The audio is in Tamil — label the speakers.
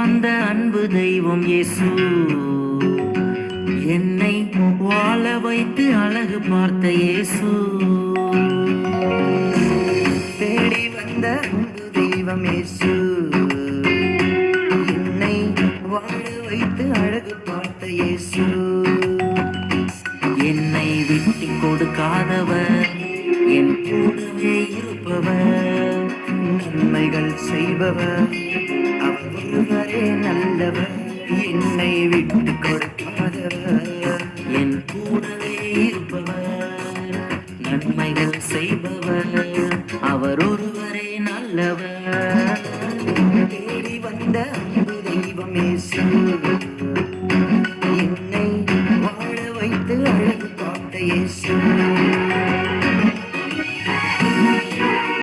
Speaker 1: வந்த அன்பு தெய்வம் இயேசு, என்னை வாழ வைத்து அழகு பார்த்த இயேசு.
Speaker 2: தேடி வந்த அன்பு தெய்வம் இயேசு, என்னை வாழ வைத்து அழகு பார்த்த இயேசு.
Speaker 1: என்னை விட்டு கொடுக்காதவர், என் கூடவே இருப்பவர்,
Speaker 2: நன்மைகள் செய்பவர், அவர் ஒருவரே நல்லவர். என்னை விட்டு கொடுக்காதவர்,
Speaker 1: என் கூடவே இருப்பவர், நன்மைகள் செய்பவர், அவர் ஒருவரே நல்லவர்.
Speaker 2: தேடி வந்த அன்பு தெய்வம் இயேசு,